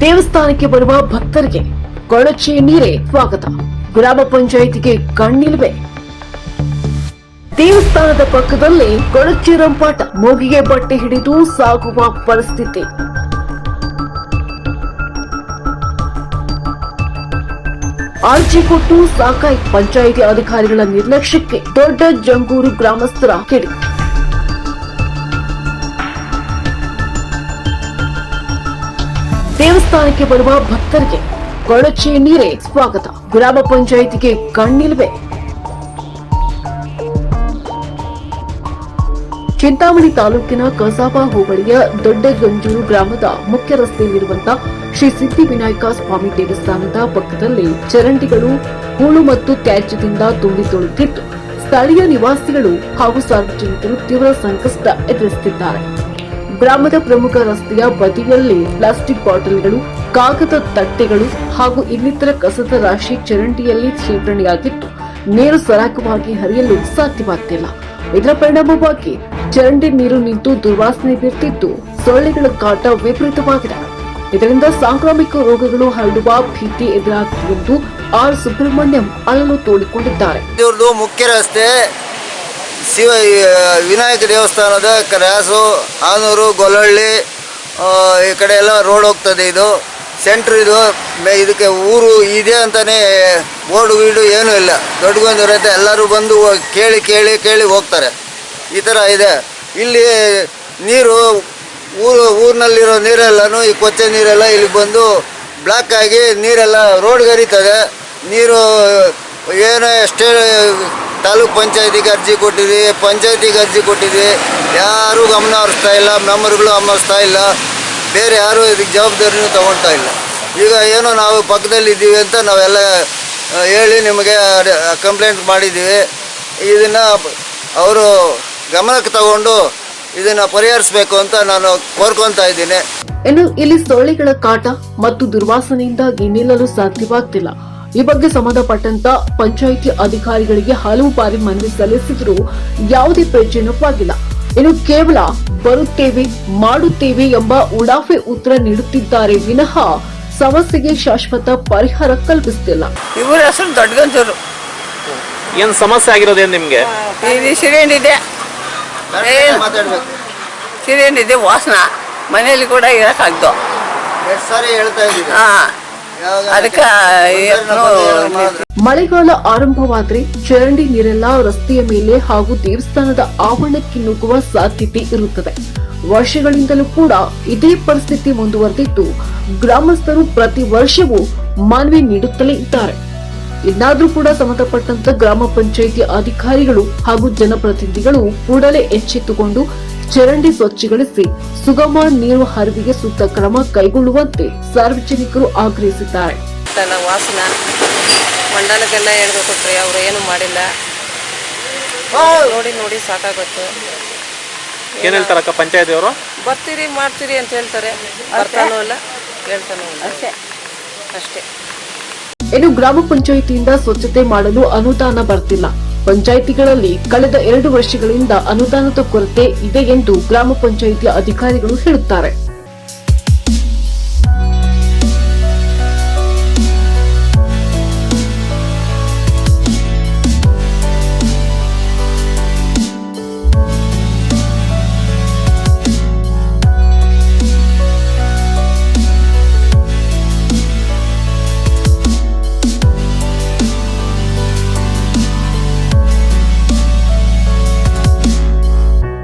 ದೇವಸ್ಥಾನಕ್ಕೆ ಬರುವ ಭಕ್ತರಿಗೆ ಕೊಳಚೆ ನೀರೇ ಸ್ವಾಗತ. ಗ್ರಾಮ ಪಂಚಾಯಿತಿಗೆ ಕಣ್ಣಿಲ್ವೇ? ದೇವಸ್ಥಾನದ ಪಕ್ಕದಲ್ಲಿ ಕೊಳಚೆ ರಂಪಾಟ, ಮೂಗಿಗೆ ಬಟ್ಟೆ ಹಿಡಿದು ಸಾಗುವ ಪರಿಸ್ಥಿತಿ. ಅರ್ಜಿ ಕೊಟ್ಟು ಸಾಕಾಯಿ, ಪಂಚಾಯಿತಿ ಅಧಿಕಾರಿಗಳ ನಿರ್ಲಕ್ಷ್ಯಕ್ಕೆ ದೊಡ್ಡ ಜಂಗೂರು ಗ್ರಾಮಸ್ಥರ ಕಿಡಿ. ದೇವಸ್ಥಾನಕ್ಕೆ ಬರುವ ಭಕ್ತರಿಗೆ ಕೊಳಚೆ ನೀರೇ ಸ್ವಾಗತ. ಗ್ರಾಮ ಪಂಚಾಯಿತಿಗೆ ಕಣ್ಣಿಲ್ವೇ? ಚಿಂತಾಮಣಿ ತಾಲೂಕಿನ ಕಸಾಬಾ ಹೋಬಳಿಯ ದೊಡ್ಡ ಗಂಜೂರು ಗ್ರಾಮದ ಮುಖ್ಯ ರಸ್ತೆಯಲ್ಲಿರುವಂತಹ ಶ್ರೀ ಸಿದ್ಧಿವಿನಾಯಕ ಸ್ವಾಮಿ ದೇವಸ್ಥಾನದ ಪಕ್ಕದಲ್ಲಿ ಚರಂಡಿಗಳು ಹೂಳು ಮತ್ತು ತ್ಯಾಜ್ಯದಿಂದ ತುಂಬಿ ತುಳುತ್ತಿದ್ದು, ಸ್ಥಳೀಯ ನಿವಾಸಿಗಳು ಹಾಗೂ ಸಾರ್ವಜನಿಕರು ತೀವ್ರ ಸಂಕಷ್ಟ ಎದುರಿಸುತ್ತಿದ್ದಾರೆ. ಗ್ರಾಮದ ಪ್ರಮುಖ ರಸ್ತೆಯ ಬದಿಯಲ್ಲಿ ಪ್ಲಾಸ್ಟಿಕ್ ಬಾಟಲ್ಗಳು, ಕಾಗದ ತಟ್ಟೆಗಳು ಹಾಗೂ ಇನ್ನಿತರ ಕಸದ ರಾಶಿ ಚರಂಡಿಯಲ್ಲಿ ಶೇಖರಣೆಯಾಗಿದ್ದು, ನೀರು ಸರಾಗವಾಗಿ ಹರಿಯಲು ಸಾಧ್ಯವಾಗ್ತಿಲ್ಲ. ಇದರ ಪರಿಣಾಮವಾಗಿ ಚರಂಡಿ ನೀರು ನಿಂತು ದುರ್ವಾಸನೆ ಬೀರ್ತಿದ್ದು, ಸೊಳ್ಳೆಗಳ ಕಾಟ ವಿಪರೀತವಾಗಿದೆ. ಇದರಿಂದ ಸಾಂಕ್ರಾಮಿಕ ರೋಗಗಳು ಹರಡುವ ಭೀತಿ ಎದುರಾಗಿದೆ ಎಂದು ಆರ್ ಸುಬ್ರಹ್ಮಣ್ಯಂ ಅಳಲು ತೋಡಿಕೊಂಡಿದ್ದಾರೆ. ಮುಖ್ಯ ರಸ್ತೆ ವಿನಾಯಕ ದೇವಸ್ಥಾನದ ಕ್ರಾಸು, ಆನೂರು, ಗೊಲ್ಲಹಳ್ಳಿ ಈ ಕಡೆ ಎಲ್ಲ ರೋಡ್ ಹೋಗ್ತದೆ. ಇದು ಸೆಂಟ್ರ್, ಇದಕ್ಕೆ ಊರು ಇದೆ ಅಂತಾನೆ ಬೋರ್ಡು ಗೀಡು ಏನೂ ಇಲ್ಲ. ದೊಡ್ಡಗೊಂದಿರುತ್ತೆ, ಎಲ್ಲರೂ ಬಂದು ಕೇಳಿ ಕೇಳಿ ಕೇಳಿ ಹೋಗ್ತಾರೆ. ಈ ಥರ ಇದೆ. ಇಲ್ಲಿ ನೀರು ಊರಿನಲ್ಲಿರೋ ನೀರೆಲ್ಲನೂ ಈ ಕೊಚ್ಚೆ ನೀರೆಲ್ಲ ಇಲ್ಲಿ ಬಂದು ಬ್ಲಾಕ್ ಆಗಿ ನೀರೆಲ್ಲ ರೋಡ್ಗೆ ಹರಿತದೆ. ನೀರು ಏನೋ ಎಷ್ಟೇ ತಾಲೂಕ್ ಪಂಚಾಯತಿಗೆ ಅರ್ಜಿ ಕೊಟ್ಟಿದ್ವಿ, ಪಂಚಾಯತಿಗೆ ಅರ್ಜಿ ಕೊಟ್ಟಿದ್ವಿ, ಯಾರೂ ಗಮನ ಹರಿಸ್ತಾ ಇಲ್ಲ, ಮೆಂಬರ್ಗಳು ಗಮನಿಸ್ತಾ ಇಲ್ಲ, ಬೇರೆ ಯಾರೂ ಇದಕ್ಕೆ ಜವಾಬ್ದಾರಿನೂ ತಗೊಳ್ತಾ ಇಲ್ಲ. ಈಗ ಏನೋ ನಾವು ಪಕ್ಕದಲ್ಲಿ ಇದ್ದೀವಿ ಅಂತ ನಾವೆಲ್ಲ ಹೇಳಿ ನಿಮಗೆ ಕಂಪ್ಲೇಂಟ್ ಮಾಡಿದ್ದೀವಿ. ಇದನ್ನು ಅವರು ಗಮನಕ್ಕೆ ತಗೊಂಡು ಇದನ್ನು ಪರಿಹರಿಸಬೇಕು ಅಂತ ನಾನು ಕೋರ್ಕೊತಾ ಇದ್ದೀನಿ. ಇನ್ನು ಇಲ್ಲಿ ಸೊಳ್ಳೆಗಳ ಕಾಟ ಮತ್ತು ದುರ್ವಾಸನೆಯಿಂದಾಗಿ ನಿಲ್ಲಲು ಸಾಧ್ಯವಾಗ್ತಿಲ್ಲ. ಈ ಬಗ್ಗೆ ಸಂಬಂಧಪಟ್ಟಂತ ಪಂಚಾಯಿತಿ ಅಧಿಕಾರಿಗಳಿಗೆ ಹಲವು ಬಾರಿ ಮನವಿ ಸಲ್ಲಿಸಿದರೂ ಯಾವುದೇ ಪ್ರಯೋಜನವಾಗಿಲ್ಲ. ಇನ್ನು ಕೇವಲ ಬರುತ್ತೇವೆ, ಮಾಡುತ್ತೇವೆ ಎಂಬ ಉಡಾಫೆ ಉತ್ತರ ನೀಡುತ್ತಿದ್ದಾರೆ ವಿನಃ ಸಮಸ್ಯೆಗೆ ಶಾಶ್ವತ ಪರಿಹಾರ ಕಲ್ಪಿಸುತ್ತಿಲ್ಲ. ಇವರ ಹೆಸರು ದೊಡ್ಡಗಂಜೂರು. ಏನ್ ಸಮಸ್ಯೆ ಆಗಿರೋದೇನು ನಿಮ್ಗೆ? ಇಲ್ಲಿ ಸಿಲಿಂಡರ್ ಇದೆ, ಸಿಲಿಂಡರ್ ಇದೆ, ವಾಸನ ಮನೆಯಲ್ಲಿ ಕೂಡ ಇರಕ್ಕಾಗ್ದು. ಅದಕ್ಕೆ ಮಳೆಗಾಲ ಆರಂಭವಾದ್ರೆ ಚರಂಡಿ ನೀರೆಲ್ಲ ರಸ್ತೆಯ ಮೇಲೆ ಹಾಗೂ ದೇವಸ್ಥಾನದ ಆವರಣಕ್ಕೆ ನುಗ್ಗುವ ಸಾಧ್ಯತೆ ಇರುತ್ತದೆ. ವರ್ಷಗಳಿಂದಲೂ ಕೂಡ ಇದೇ ಪರಿಸ್ಥಿತಿ ಮುಂದುವರೆದಿದ್ದು, ಗ್ರಾಮಸ್ಥರು ಪ್ರತಿ ವರ್ಷವೂ ಮನವಿ ನೀಡುತ್ತಲೇ ಇದ್ದಾರೆ. ಇನ್ನಾದ್ರೂ ಕೂಡ ಸಂಬಂಧಪಟ್ಟಂತ ಗ್ರಾಮ ಪಂಚಾಯಿತಿ ಅಧಿಕಾರಿಗಳು ಹಾಗೂ ಜನಪ್ರತಿನಿಧಿಗಳು ಕೂಡಲೇ ಎಚ್ಚೆತ್ತುಕೊಂಡು ಚರಂಡಿ ಸ್ವಚ್ಛಗೊಳಿಸಿ ಸುಗಮ ನೀರು ಹರಿವಿಗೆ ಸೂಕ್ತ ಕ್ರಮ ಕೈಗೊಳ್ಳುವಂತೆ ಸಾರ್ವಜನಿಕರು ಆಗ್ರಹಿಸಿದ್ದಾರೆ. ವಾಸನ ಮಂಡಲಕ್ಕೆಲ್ಲ ಹೇಳ್ಕೊಟ್ರಿ, ಅವರು ಏನು ಮಾಡಿಲ್ಲ. ನೋಡಿ ನೋಡಿ ಸಾಕಾಗುತ್ತೆ. ಏನ್ ಹೇಳ್ತಾರಕ್ಕ ಪಂಚಾಯತಿ ಅವರು? ಬರ್ತೀರಿ ಮಾಡ್ತೀರಿ ಅಂತ ಹೇಳ್ತಾರೆ, ಬರ್ತಾನೂ ಇಲ್ಲ, ಹೇಳ್ತಾನೂ ಇಲ್ಲ, ಅಷ್ಟೇ. ಇನ್ನು ಗ್ರಾಮ ಪಂಚಾಯಿತಿಯಿಂದ ಸ್ವಚ್ಛತೆ ಮಾಡಲು ಅನುದಾನ ಬರ್ತಿಲ್ಲ. ಪಂಚಾಯಿತಿಗಳಲ್ಲಿ ಕಳೆದ 2 ವರ್ಷಗಳಿಂದ ಅನುದಾನದ ಕೊರತೆ ಇದೆ ಎಂದು ಗ್ರಾಮ ಪಂಚಾಯಿತಿ ಅಧಿಕಾರಿಗಳು ಹೇಳುತ್ತಾರೆ.